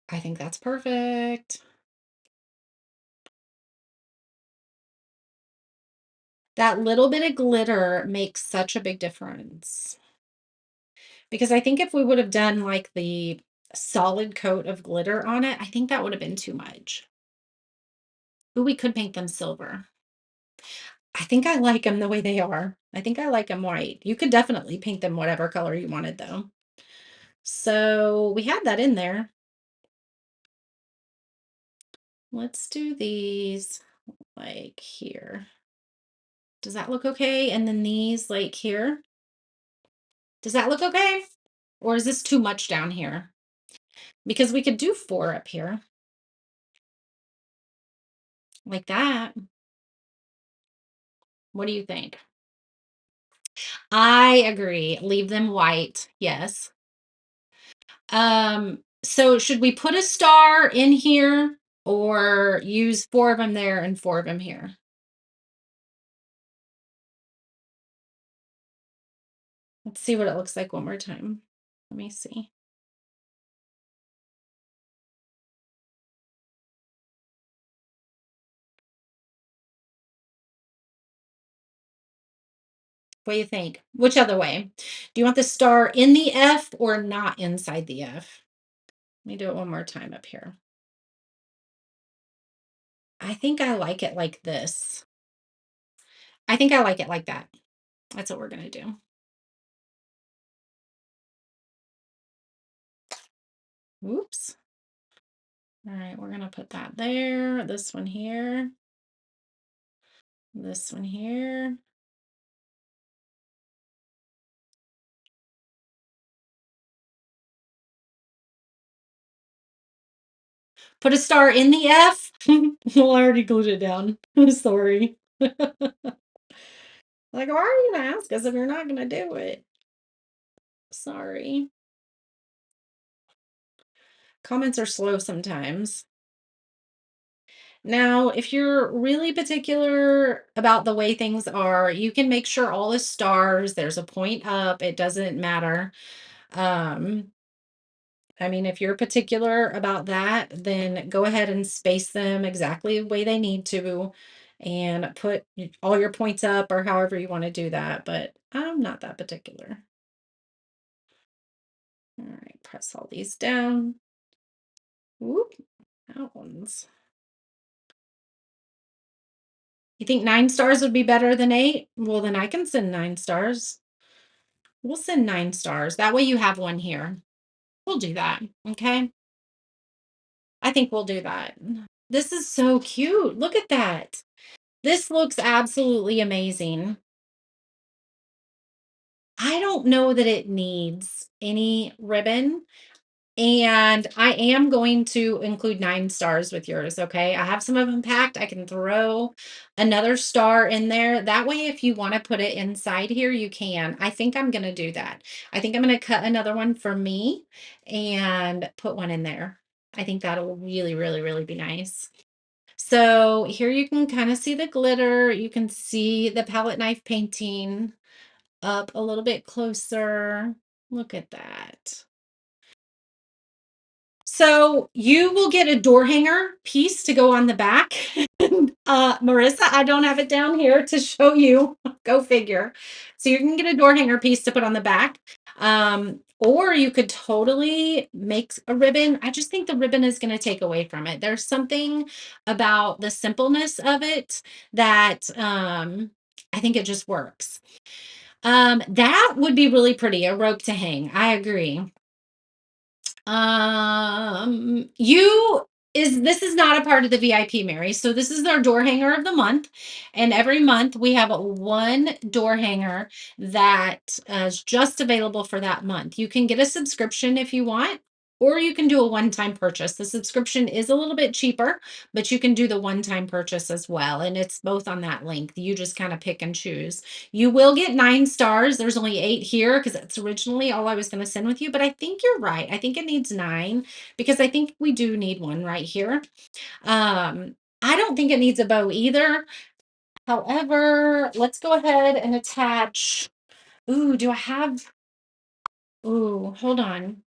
I think that's perfect. That little bit of glitter makes such a big difference. Because I think if we would have done like the solid coat of glitter on it, I think that would have been too much. Ooh, we could paint them silver. I think I like them the way they are. I think I like them white. You could definitely paint them whatever color you wanted though. So we had that in there. Let's do these like here. Does that look okay? And then these like here. Does that look okay? Or is this too much down here? Because we could do 4 up here like that. What do you think? I agree. Leave them white. Yes. So should we put a star in here or use 4 of them there and 4 of them here? Let's see what it looks like one more time. Let me see. What do you think? Which other way? Do you want the star in the F or not inside the F? Let me do it one more time up here. I think I like it like this. I think I like it like that. That's what we're going to do. Oops. All right, we're gonna put that there, this one here, this one here. Put a star in the F. Well, I already glued it down. Sorry. Like, why are you gonna ask us if you're not gonna do it? Sorry. Comments are slow sometimes. Now, if you're really particular about the way things are, you can make sure all the stars, there's a point up, it doesn't matter. Um, I mean, if you're particular about that, then go ahead and space them exactly the way they need to and put all your points up or however you want to do that. But I'm not that particular. All right, press all these down. Whoop, that one's. You think 9 stars would be better than 8? Well, then I can send 9 stars. We'll send 9 stars. That way you have one here. We'll do that. Okay. I think we'll do that. This is so cute. Look at that. This looks absolutely amazing. I don't know that it needs any ribbon. And I am going to include 9 stars with yours. Okay. I have some of them packed. I can throw another star in there. That way, if you want to put it inside here, you can. I think I'm going to do that. I think I'm going to cut another one for me and put one in there. I think that'll really, really, really be nice. So here you can kind of see the glitter. You can see the palette knife painting up a little bit closer. Look at that. So you will get a door hanger piece to go on the back. Marissa, I don't have it down here to show you. Go figure. So you can get a door hanger piece to put on the back. Or you could totally make a ribbon. I just think the ribbon is going to take away from it. There's something about the simpleness of it that I think it just works. That would be really pretty, a rope to hang. I agree. You is this is not a part of the VIP, Mary. So this is our door hanger of the month, and every month we have one door hanger that is just available for that month. You can get a subscription if you want, or you can do a one-time purchase. The subscription is a little bit cheaper, but you can do the one-time purchase as well, and it's both on that link. You just kind of pick and choose. You will get 9 stars. There's only 8 here because it's originally all I was going to send with you, but I think you're right. I think it needs 9 because I think we do need one right here. I don't think it needs a bow either. However, let's go ahead and attach. Ooh, do I have? Ooh, hold on.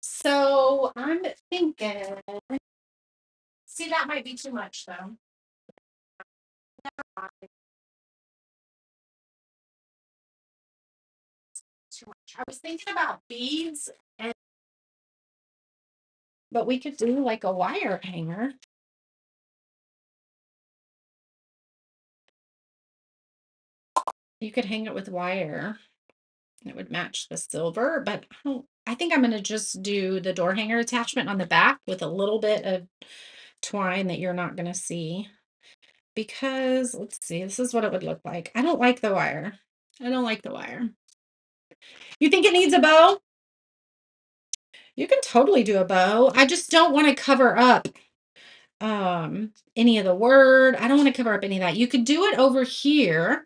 So I'm thinking, see, that might be too much though. Too much. I was thinking about beads, but we could do like a wire hanger. You could hang it with wire. It would match the silver, but I think I'm going to just do the door hanger attachment on the back with a little bit of twine that you're not going to see because let's see, this is what it would look like. I don't like the wire. I don't like the wire. You think it needs a bow? You can totally do a bow. I just don't want to cover up any of the word. I don't want to cover up any of that. You could do it over here.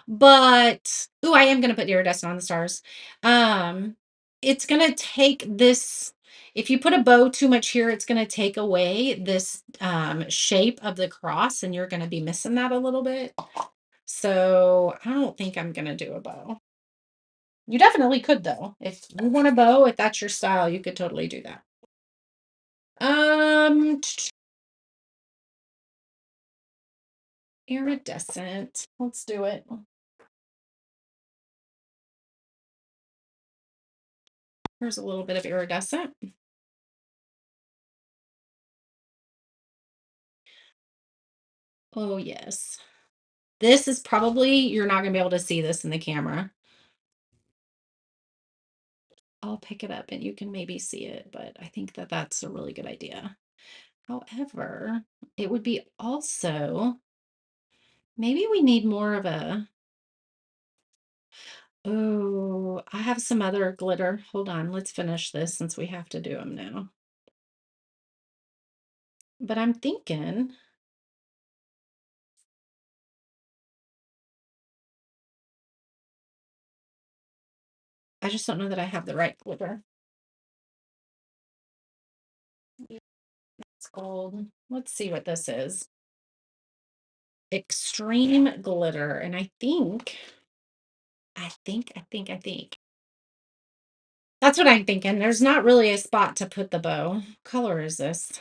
But oh, I am gonna put iridescent on the stars. Um, it's gonna take this. If you put a bow too much here, it's gonna take away this shape of the cross, and you're gonna be missing that a little bit. So I don't think I'm gonna do a bow. You definitely could though. If you want a bow, if that's your style, you could totally do that. Um, Iridescent. Let's do it. Here's a little bit of iridescent. Oh yes. This is probably you're not gonna be able to see this in the camera. I'll pick it up and you can maybe see it, but I think that that's a really good idea. However, it would be also, maybe we need more of a, oh, I have some other glitter. Hold on, let's finish this since we have to do them now. But I'm thinking, I just don't know that I have the right glitter. It's gold. Let's see what this is. Extreme glitter. And I think. That's what I'm thinking. There's not really a spot to put the bow. What color is this?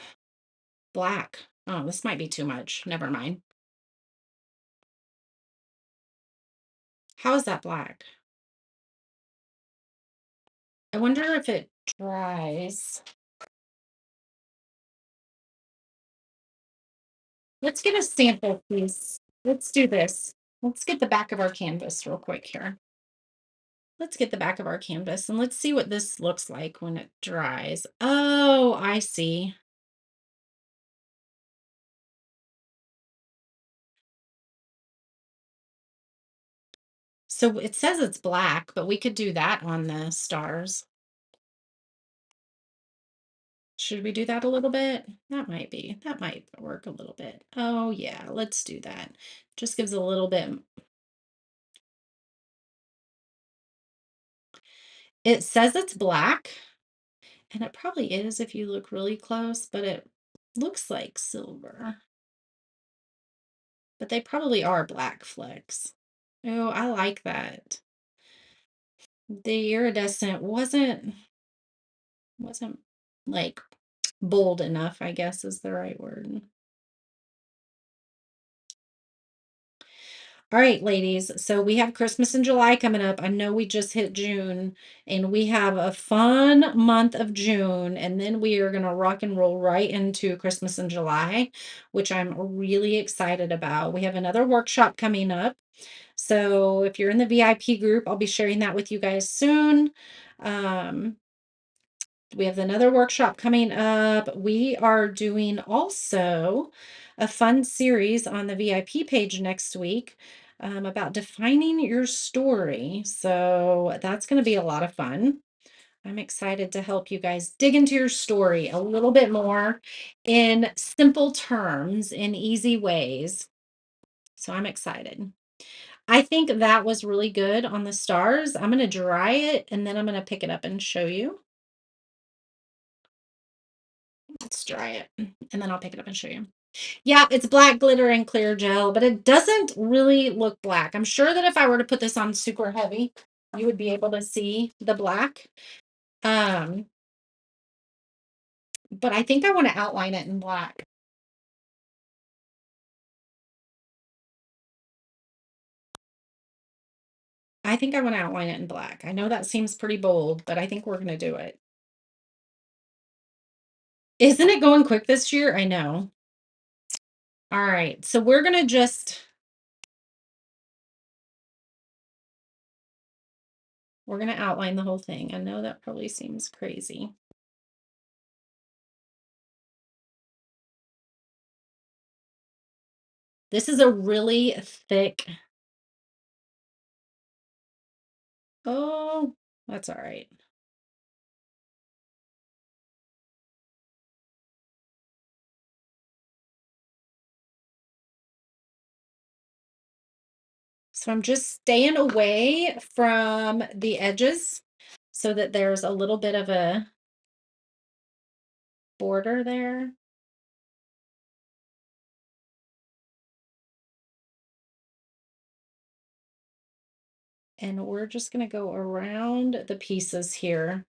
Black. Oh, this might be too much. Never mind. How is that black? I wonder if it dries. Let's get a sample piece. Let's do this. Let's get the back of our canvas real quick here. Let's get the back of our canvas and let's see what this looks like when it dries. Oh, I see. So it says it's black, but we could do that on the stars. Should we do that a little bit? That might work a little bit. Oh yeah, let's do that. Just gives a little bit. It says it's black, and it probably is if you look really close, but it looks like silver. But they probably are black flecks. Oh, I like that. The iridescent wasn't like bold enough, I guess is the right word. All right, ladies. So we have Christmas in July coming up. I know we just hit June and we have a fun month of June. And then we are going to rock and roll right into Christmas in July, which I'm really excited about. We have another workshop coming up. So if you're in the VIP group, I'll be sharing that with you guys soon. Um, we have another workshop coming up. We are doing also a fun series on the VIP page next week about defining your story. So that's going to be a lot of fun. I'm excited to help you guys dig into your story a little bit more in simple terms, in easy ways. So I'm excited. I think that was really good on the stars. I'm going to dry it and then I'm going to pick it up and show you. Let's dry it and then I'll pick it up and show you. Yeah, it's black glitter and clear gel, but it doesn't really look black. I'm sure that if I were to put this on super heavy, you would be able to see the black. Um, but I think I want to outline it in black. I think I want to outline it in black. I know that seems pretty bold, but I think we're going to do it. Isn't it going quick this year? I know. All right. So we're going to outline the whole thing. I know that probably seems crazy. This is a really thick. Oh, that's all right. So I'm just staying away from the edges so that there's a little bit of a border there. And we're just going to go around the pieces here.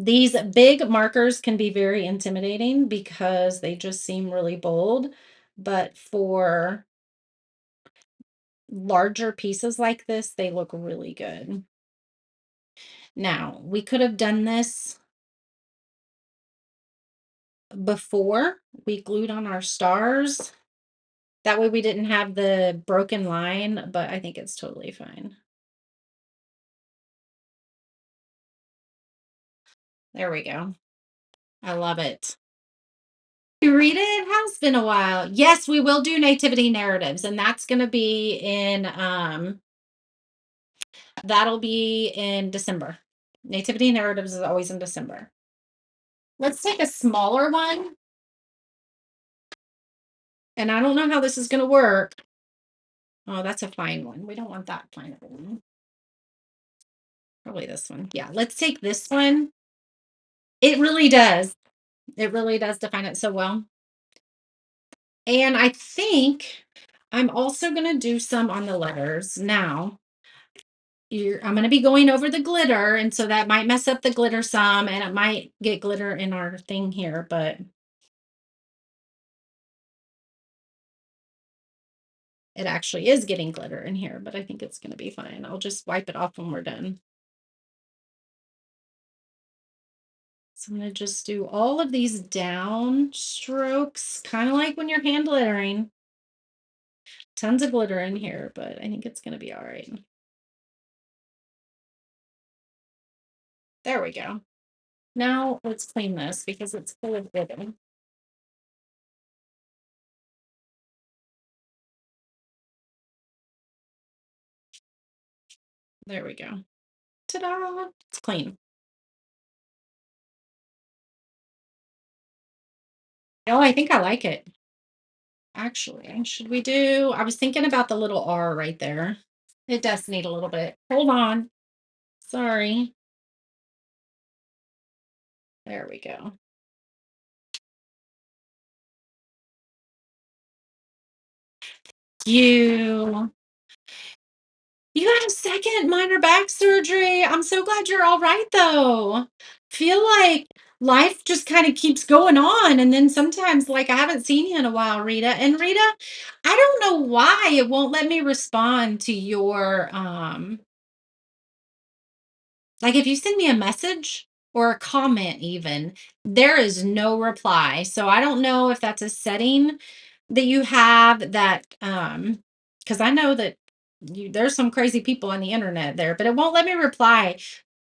These big markers can be very intimidating because they just seem really bold. But for larger pieces like this, they look really good. Now, we could have done this before we glued on our stars, That way we didn't have the broken line, but I think it's totally fine. There we go. I love it. You read it? It has been a while. Yes, we will do nativity narratives, and that's gonna be in that'll be in December. Nativity narratives is always in December. Let's take a smaller one, and I don't know how this is gonna work. Oh, that's a fine one. We don't want that fine of a one. Probably this one. Yeah, let's take this one. It really does. It really does define it so well. And I think I'm also gonna do some on the letters now. I'm going to be going over the glitter, and so that might mess up the glitter some, and it might get glitter in our thing here, but it actually is getting glitter in here, but I think it's going to be fine. I'll just wipe it off when we're done. So I'm going to just do all of these down strokes, kind of like when you're hand glittering. Tons of glitter in here, but I think it's going to be all right. There we go. Now let's clean this because it's full of glitter. There we go. Ta-da! It's clean. Oh, I think I like it. Actually, should we do I was thinking about the little R right there. It does need a little bit. Hold on. Sorry. There we go. You you had a second minor back surgery. I'm so glad you're all right though. Feel like life just kind of keeps going on, and then sometimes like I haven't seen you in a while, Rita. And Rita, I don't know why it won't let me respond to your like, if you send me a message or a comment even, there is no reply. So I don't know if that's a setting that you have that, because I know that there's some crazy people on the internet there, but it won't let me reply.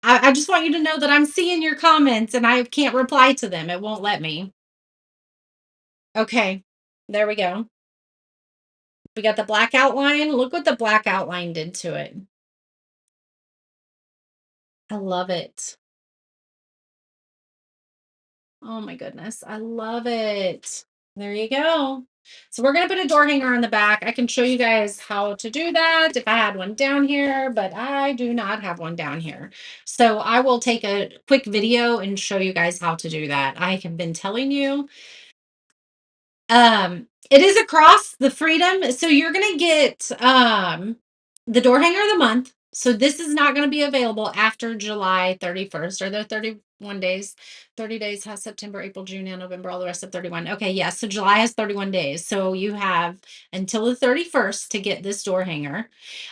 I just want you to know that I'm seeing your comments and I can't reply to them. It won't let me. Okay, there we go. We got the black outline. Look what the black outline did to it. I love it. Oh my goodness. I love it. There you go. So we're going to put a door hanger on the back. I can show you guys how to do that if I had one down here, but I do not have one down here. So I will take a quick video and show you guys how to do that. I have been telling you it is across the freedom. So you're gonna get the door hanger of the month. So this is not going to be available after July 31st. Or there 31 days? 30 days has September, April, June, and November, all the rest of 31. Okay, yes. So July has 31 days. So you have until the 31st to get this door hanger.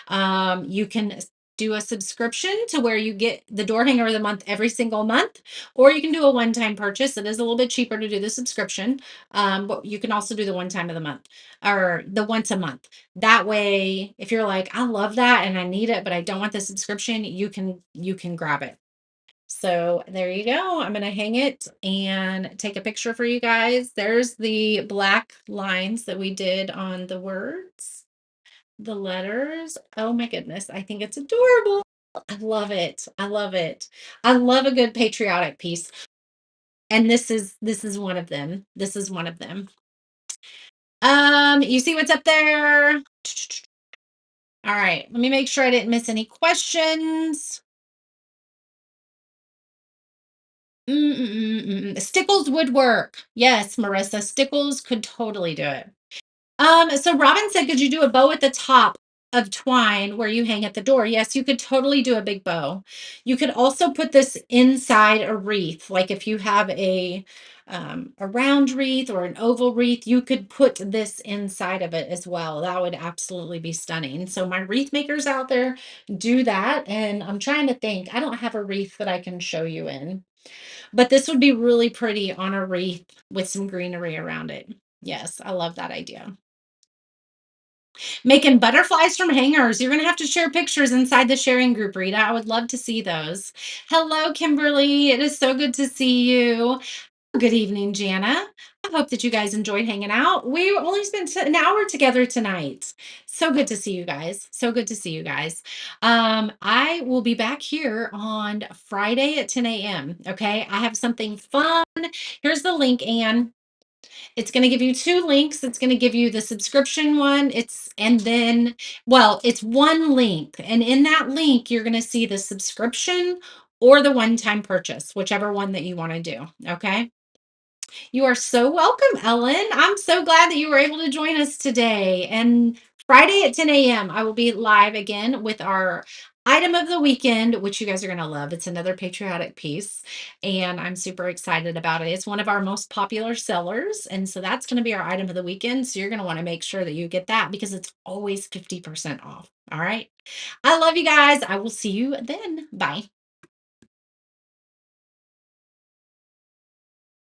You can do a subscription to where you get the door hanger of the month every single month, or you can do a one-time purchase. It is a little bit cheaper to do the subscription, but you can also do the one time of the month or the once a month. That way, if you're like, I love that and I need it, but I don't want the subscription, you can grab it. So there you go. I'm going to hang it and take a picture for you guys. There's the black lines that we did on the words, the letters. Oh my goodness. I think it's adorable. I love it. I love it. I love a good patriotic piece. And this is one of them. This is one of them. You see what's up there? All right, let me make sure I didn't miss any questions. Stickles would work. Yes, Marissa, Stickles could totally do it. So Robin said, could you do a bow at the top of twine where you hang at the door? Yes, you could totally do a big bow. You could also put this inside a wreath. Like if you have a round wreath or an oval wreath, you could put this inside of it as well. That would absolutely be stunning. So my wreath makers out there, do that. And I'm trying to think, I don't have a wreath that I can show you in, but this would be really pretty on a wreath with some greenery around it. Yes, I love that idea. Making butterflies from hangers. You're gonna have to share pictures inside the sharing group, Rita. I would love to see those. Hello, Kimberly. It is so good to see you. Good evening, Jana. I hope that you guys enjoyed hanging out. We only spent an hour together tonight. So good to see you guys. So good to see you guys. I will be back here on Friday at 10 a.m. Okay. I have something fun. Here's the link, Anne. It's going to give you two links. It's going to give you the subscription one. And then, well, it's one link. And in that link, you're going to see the subscription or the one time purchase, whichever one that you want to do. Okay. You are so welcome, Ellen. I'm so glad that you were able to join us today. And Friday at 10 a.m., I will be live again with our item of the weekend, which you guys are going to love. It's another patriotic piece, and I'm super excited about it. It's one of our most popular sellers. And so that's going to be our item of the weekend. So you're going to want to make sure that you get that because it's always 50% off. All right. I love you guys. I will see you then. Bye.